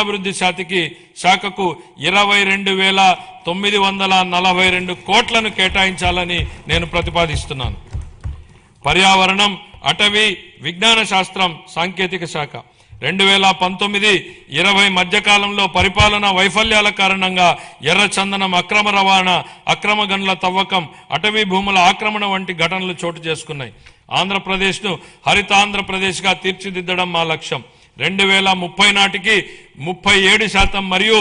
అభివృద్ధి శాఖకు 22,942 కోట్లను కేటాయించాలని నేను ప్రతిపాదిస్తున్నాను. పర్యావరణం, అటవీ, విజ్ఞాన శాస్త్రం, సాంకేతిక శాఖ 2019-20 మధ్యకాలంలో పరిపాలనా వైఫల్యాల కారణంగా ఎర్రచందనం అక్రమ రవాణా, అక్రమ గనుల తవ్వకం, అటవీ భూముల ఆక్రమణ వంటి ఘటనలు చోటు చేసుకున్నాయి. ఆంధ్రప్రదేశ్ను హరితాంధ్రప్రదేశ్గా తీర్చిదిద్దడం మా లక్ష్యం. 2030 నాటికి 37% మరియు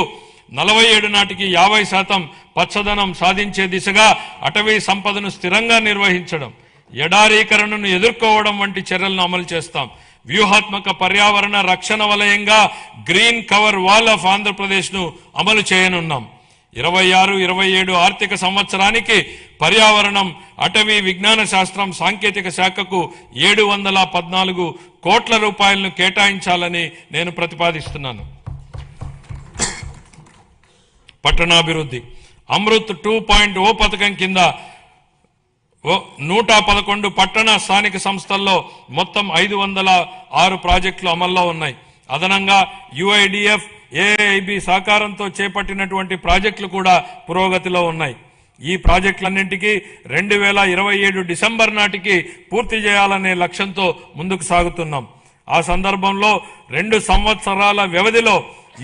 47 నాటికి 50% పచ్చదనం సాధించే దిశగా అటవీ సంపదను స్థిరంగా నిర్వహించడం, ఎడారీకరణను ఎదుర్కోవడం వంటి చర్యలను అమలు చేస్తాం. వ్యూహాత్మక పర్యావరణ రక్షణ వలయంగా green cover wall of Andhra Pradesh ను అమలు చేయనున్నాం. 26-27 ఆర్థిక సంవత్సరానికి పర్యావరణం, అటవీ, విజ్ఞాన శాస్త్రం, సాంకేతిక శాఖకు 714 కోట్ల రూపాయలను కేటాయించాలని నేను ప్రతిపాదిస్తున్నాను. పట్టణాభివృద్ధి అమృత్ 2.0 పథకం కింద 111 పట్టణ స్థానిక సంస్థల్లో మొత్తం 506 ప్రాజెక్టులు అమల్లో ఉన్నాయి. అదనంగా యుఐడిఎఫ్, ఏఐబి సహకారంతో చేపట్టినటువంటి ప్రాజెక్టులు కూడా పురోగతిలో ఉన్నాయి. ఈ ప్రాజెక్టులన్నింటికీ 2027 డిసెంబర్ నాటికి పూర్తి చేయాలనే లక్ష్యంతో ముందుకు సాగుతున్నాం. ఆ సందర్భంలో 2 సంవత్సరాల వ్యవధిలో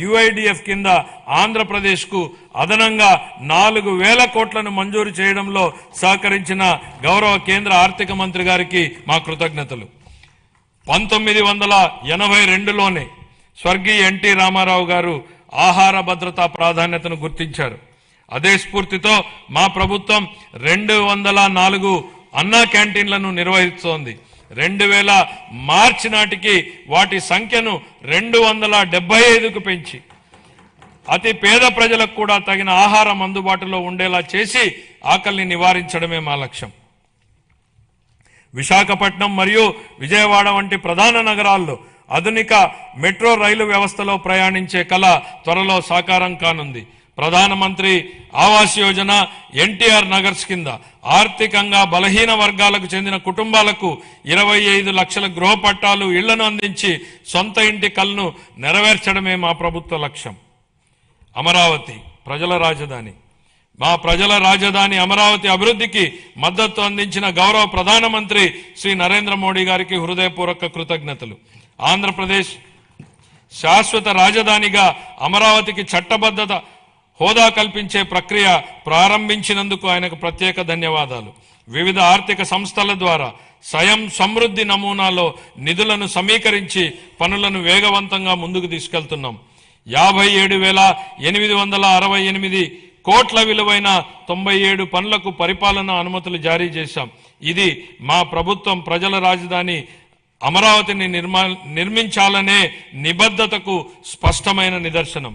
యుఐడిఎఫ్ కింద ఆంధ్రప్రదేశ్కు అదనంగా 4,000 కోట్లను మంజూరు చేయడంలో సహకరించిన గౌరవ కేంద్ర ఆర్థిక మంత్రి గారికి మా కృతజ్ఞతలు. 1982లోనే స్వర్గీయ ఎన్టీ రామారావు గారు ఆహార భద్రతా ప్రాధాన్యతను గుర్తించారు. అదే స్ఫూర్తితో మా ప్రభుత్వం 204 అన్నా క్యాంటీన్లను నిర్వహిస్తోంది. 2000 మార్చి నాటికి వాటి సంఖ్యను 275కు పెంచి అతి పేద ప్రజలకు కూడా తగిన ఆహారం అందుబాటులో ఉండేలా చేసి ఆకలిని నివారించడమే మా లక్ష్యం. విశాఖపట్నం మరియు విజయవాడ వంటి ప్రధాన నగరాల్లో ఆధునిక మెట్రో రైలు వ్యవస్థలో ప్రయాణించే కళ త్వరలో సాకారం కానుంది. ప్రధానమంత్రి ఆవాస్ యోజన, ఎన్టీఆర్ నగర్స్ కింద ఆర్థికంగా బలహీన వర్గాలకు చెందిన కుటుంబాలకు 25 లక్షల గృహ పట్టాలు, ఇళ్లను అందించి సొంత ఇంటి కలను నెరవేర్చడమే మా ప్రభుత్వ లక్ష్యం. అమరావతి ప్రజల రాజధాని. మా ప్రజల రాజధాని అమరావతి అభివృద్ధికి మద్దతు అందించిన గౌరవ ప్రధానమంత్రి శ్రీ నరేంద్ర మోడీ గారికి హృదయపూర్వక కృతజ్ఞతలు. ఆంధ్రప్రదేశ్ శాశ్వత రాజధానిగా అమరావతికి చట్టబద్ధత హోదా కల్పించే ప్రక్రియ ప్రారంభించినందుకు ఆయనకు ప్రత్యేక ధన్యవాదాలు. వివిధ ఆర్థిక సంస్థల ద్వారా స్వయం సమృద్ధి నమూనాలో నిధులను సమీకరించి పనులను వేగవంతంగా ముందుకు తీసుకెళ్తున్నాం. 57,868 కోట్ల విలువైన 97 పనులకు పరిపాలనా అనుమతులు జారీ చేశాం. ఇది మా ప్రభుత్వం ప్రజల రాజధాని అమరావతిని నిర్మించాలనే నిబద్ధతకు స్పష్టమైన నిదర్శనం.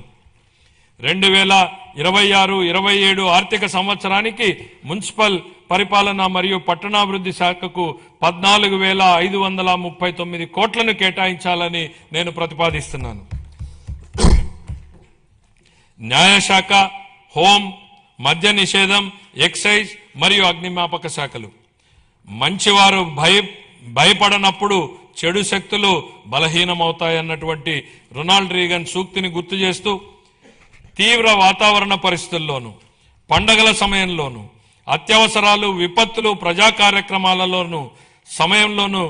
2026-27 ఆర్థిక సంవత్సరానికి మున్సిపల్ పరిపాలన మరియు పట్టణాభివృద్ధి శాఖకు 14,539 కోట్లను కేటాయించాలని నేను ప్రతిపాదిస్తున్నాను. న్యాయశాఖ, హోం, మద్య నిషేధం, ఎక్సైజ్ మరియు అగ్నిమాపక శాఖలు. మంచివారు భయపడనప్పుడు చెడు శక్తులు బలహీనమవుతాయన్నటువంటి రొనాల్డ్ రీగన్ సూక్తిని గుర్తు చేస్తూ తీవ్ర వాతావరణ పరిస్థితుల్లోనూ, పండగల సమయంలోనూ, అత్యవసరాలు, విపత్తులు, ప్రజా కార్యక్రమాలలోనూ సమయంలోనూ